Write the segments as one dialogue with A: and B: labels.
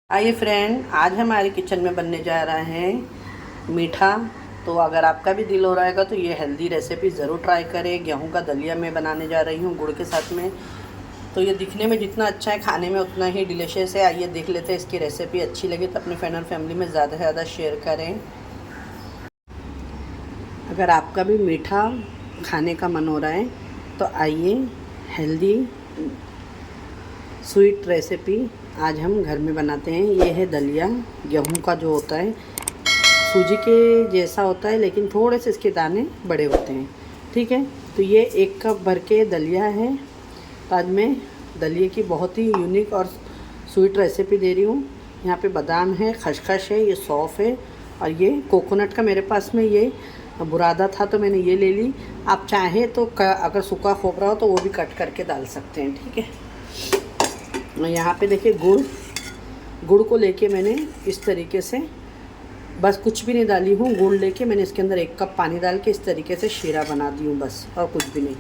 A: आइए फ्रेंड, आज हमारे किचन में बनने जा रहा है मीठा। तो अगर आपका भी दिल हो रहेगा तो ये हेल्दी रेसिपी ज़रूर ट्राई करें। गेहूं का दलिया मैं बनाने जा रही हूँ गुड़ के साथ में। तो ये दिखने में जितना अच्छा है, खाने में उतना ही डिलीशियस है। आइए देख लेते हैं इसकी रेसिपी। अच्छी लगे तो अपने फ्रेंड और फैमिली में ज़्यादा से ज़्यादा शेयर करें। अगर आपका भी मीठा खाने का मन हो रहा है तो आइए, हेल्दी स्वीट रेसिपी आज हम घर में बनाते हैं। ये है दलिया। गेहूं का जो होता है सूजी के जैसा होता है, लेकिन थोड़े से इसके दाने बड़े होते हैं। ठीक है, तो ये 1 कप भर के दलिया है। तो आज मैं दलिए की बहुत ही यूनिक और स्वीट रेसिपी दे रही हूँ। यहाँ पे बादाम है, खसखस है, ये सौंफ है और ये कोकोनट का मेरे पास में ये बुरादा था तो मैंने ये ले ली। आप चाहें तो अगर सूखा खोपरा हो तो वो भी कट करके डाल सकते हैं। ठीक है, यहाँ पे देखिए गुड़ को लेके मैंने इस तरीके से, बस कुछ भी नहीं डाली हूँ। गुड़ लेके मैंने इसके अंदर 1 कप पानी डाल के इस तरीके से शीरा बना दी हूँ, बस, और कुछ भी नहीं।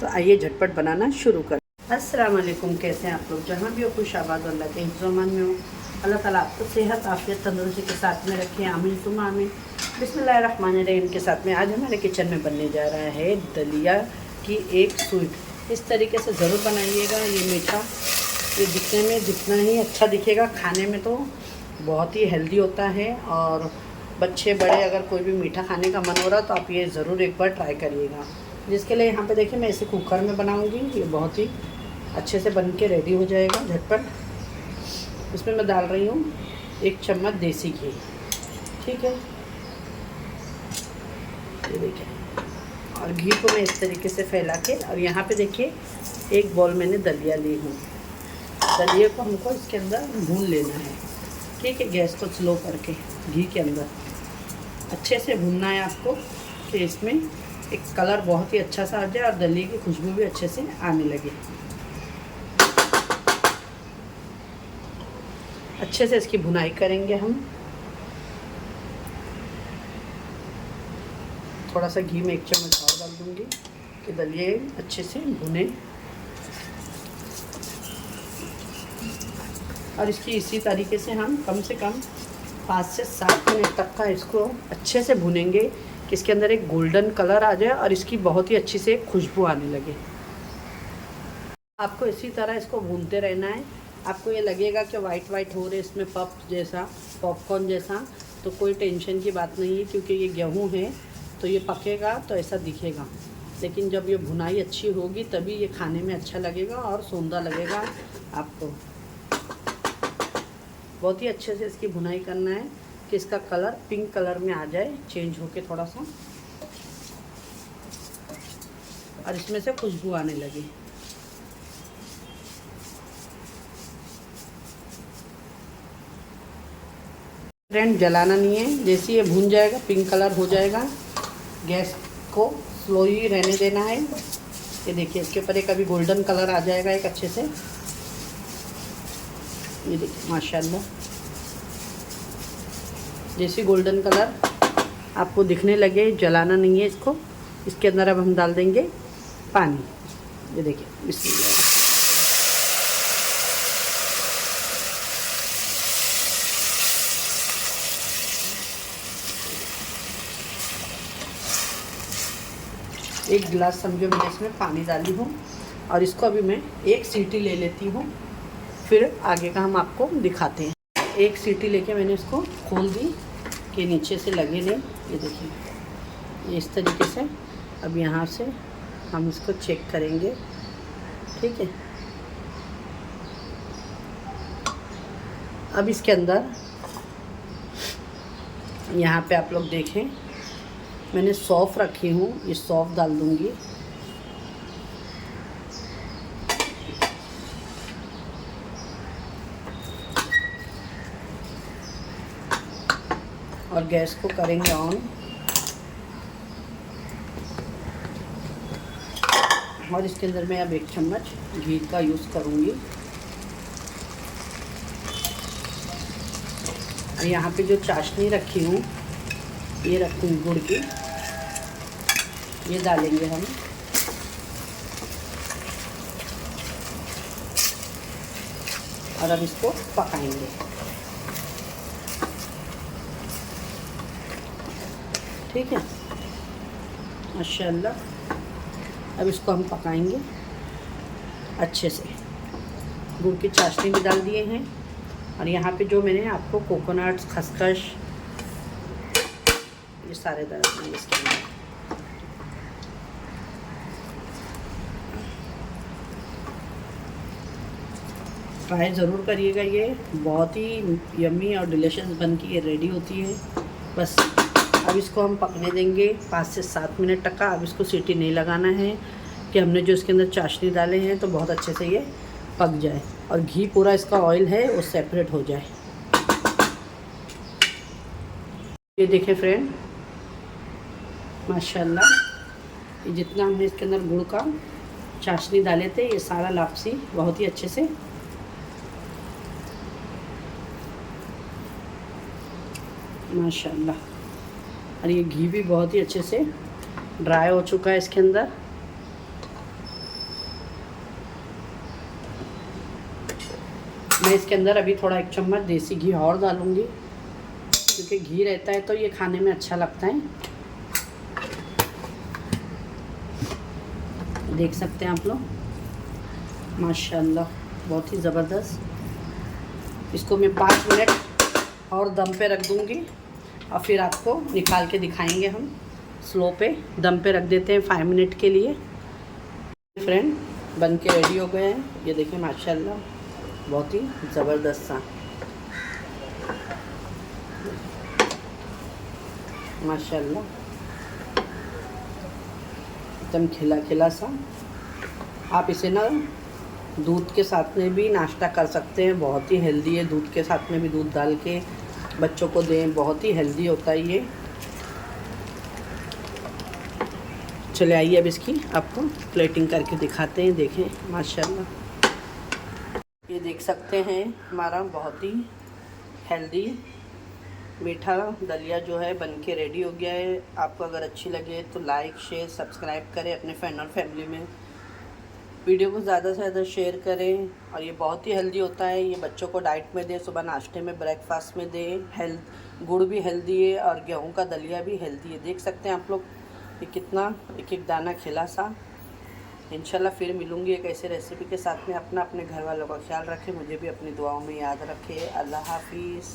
A: तो आइए झटपट बनाना शुरू कर। अस्सलाम वालेकुम, कैसे हैं आप लोग? जहाँ भी हो खुश आबाद अल्लाह के हिफ्ज़-ओ-अमान में हो। अल्लाह ताला आपको सेहत आफियत तंदुरुस्ती के साथ में रखें, आमीन तुम आमीन। बिस्मिल्लाहिर्रहमानिर्रहीम के साथ में आज हमारे किचन में बनने जा रहा है दलिया की एक स्वीट। इस तरीके से ज़रूर बनाइएगा। ये मीठा, ये दिखने में जितना ही अच्छा दिखेगा, खाने में तो बहुत ही हेल्दी होता है। और बच्चे बड़े अगर कोई भी मीठा खाने का मन हो रहा तो आप ये ज़रूर एक बार ट्राई करिएगा। जिसके लिए यहाँ पे देखिए मैं इसे कुकर में बनाऊँगी। ये बहुत ही अच्छे से बन के रेडी हो जाएगा झटपट। इसमें मैं डाल रही हूँ 1 चम्मच देसी घी। ठीक है, ये देखिए, और घी को मैं इस तरीके से फैला के, और यहाँ पे देखिए 1 बॉल मैंने दलिया ली हूँ। दलिए को हमको इसके अंदर भून लेना है। ठीक है, गैस को स्लो करके घी के अंदर अच्छे से भूनना है आपको, कि इसमें एक कलर बहुत ही अच्छा सा आ जाए और दलिए की खुशबू भी अच्छे से आने लगे। अच्छे से इसकी भुनाई करेंगे हम। थोड़ा सा घी में 1 चम्मच और डाल दूँगी कि दलिए अच्छे से भुने। और इसकी इसी तरीके से हम कम से कम 5 से 7 मिनट तक का इसको अच्छे से भुनेंगे कि इसके अंदर एक गोल्डन कलर आ जाए और इसकी बहुत ही अच्छी से खुशबू आने लगे। आपको इसी तरह इसको भूनते रहना है। आपको ये लगेगा कि वाइट हो रहे इसमें पफ जैसा, पॉपकॉर्न जैसा, तो कोई टेंशन की बात नहीं है, क्योंकि ये गेहूँ है तो ये पकेगा तो ऐसा दिखेगा। लेकिन जब ये भुनाई अच्छी होगी तभी ये खाने में अच्छा लगेगा और सौंधा लगेगा आपको। बहुत ही अच्छे से इसकी भुनाई करना है कि इसका कलर पिंक कलर में आ जाए, चेंज होके थोड़ा सा, और इसमें से खुशबू आने लगे। फ्रेंड, जलाना नहीं है। जैसे ये भून जाएगा, पिंक कलर हो जाएगा, गैस को स्लो ही रहने देना है। ये देखिए, इसके ऊपर एक अभी गोल्डन कलर आ जाएगा एक अच्छे से। ये देखिए माशाल्लाह, जैसे गोल्डन कलर आपको दिखने लगे, जलाना नहीं है इसको। इसके अंदर अब हम डाल देंगे पानी। ये देखिए, बिस्मिल्लाह। एक गिलास समझो मैंने इसमें पानी डाली हूँ, और इसको अभी मैं 1 सीटी ले लेती हूँ, फिर आगे का हम आपको दिखाते हैं। 1 सीटी लेके मैंने इसको खोल दी कि नीचे से लगे नहीं। ये देखिए, इस तरीके से। अब यहाँ से हम इसको चेक करेंगे। ठीक है, अब इसके अंदर यहाँ पे आप लोग देखें, मैंने सौंफ रखी हूँ, ये सौंफ डाल दूँगी। और गैस को करेंगे ऑन, और इसके अंदर मैं अब 1 चम्मच घी का यूज़ करूँगी। और यहाँ पे जो चाशनी रखी हूँ, ये रखूँगी गुड़ की, ये डालेंगे हम। और अब इसको पकाएंगे। ठीक है माशाल्लाह। अब इसको हम पकाएंगे अच्छे से। गुड़ की चाशनी भी डाल दिए हैं और यहाँ पे जो मैंने आपको कोकोनट्स, खसखस, ये सारे डाल देंगे इसके अंदर। ट्राई ज़रूर करिएगा, ये बहुत ही यम्मी और डिलीशियस बन के ये रेडी होती है। बस अब इसको हम पकने देंगे 5 से 7 मिनट तक का। अब इसको सीटी नहीं लगाना है कि हमने जो इसके अंदर चाशनी डाले हैं तो बहुत अच्छे से ये पक जाए और घी पूरा इसका ऑयल है वो सेपरेट हो जाए। ये देखिए फ्रेंड माशाल्लाह, ये जितना हमने इसके अंदर गुड़ का चाशनी डाले थे ये सारा लापसी बहुत ही अच्छे से माशाल्लाह, और ये घी भी बहुत ही अच्छे से ड्राई हो चुका है इसके अंदर। मैं इसके अंदर अभी थोड़ा 1 चम्मच देसी घी और डालूंगी क्योंकि घी रहता है तो ये खाने में अच्छा लगता है। देख सकते हैं आप लोग माशाल्लाह, बहुत ही ज़बरदस्त। इसको मैं 5 मिनट और दम पे रख दूंगी और फिर आपको निकाल के दिखाएंगे। हम स्लो पे दम पे रख देते हैं 5 मिनट के लिए। फ्रेंड बन के रेडी हो गए हैं, ये देखिए माशाल्लाह, बहुत ही ज़बरदस्त सा माशाल्लाह, एकदम खिला खिला सा। आप इसे ना दूध के साथ में भी नाश्ता कर सकते हैं, बहुत ही हेल्दी है। दूध के साथ में भी दूध डाल के बच्चों को दें, बहुत ही हेल्दी होता है ये। चले आइए अब इसकी आपको प्लेटिंग करके दिखाते हैं। देखें माशाल्लाह, ये देख सकते हैं हमारा बहुत ही हेल्दी मीठा दलिया जो है बन के रेडी हो गया है। आपको अगर अच्छी लगे तो लाइक, शेयर, सब्सक्राइब करें अपने फ्रेंड और फैमिली में। वीडियो को ज़्यादा से ज़्यादा शेयर करें और ये बहुत ही हेल्दी होता है। ये बच्चों को डाइट में दें, सुबह नाश्ते में, ब्रेकफास्ट में दें। गुड़ भी हेल्दी है और गेहूं का दलिया भी हेल्दी है। देख सकते हैं आप लोग ये कितना एक एक दाना खिला सा। इंशाल्लाह फिर मिलूँगी एक ऐसे रेसिपी के साथ में। अपने घर वालों का ख्याल रखें, मुझे भी अपनी दुआओं में याद रखें। अल्लाह हाफिज़।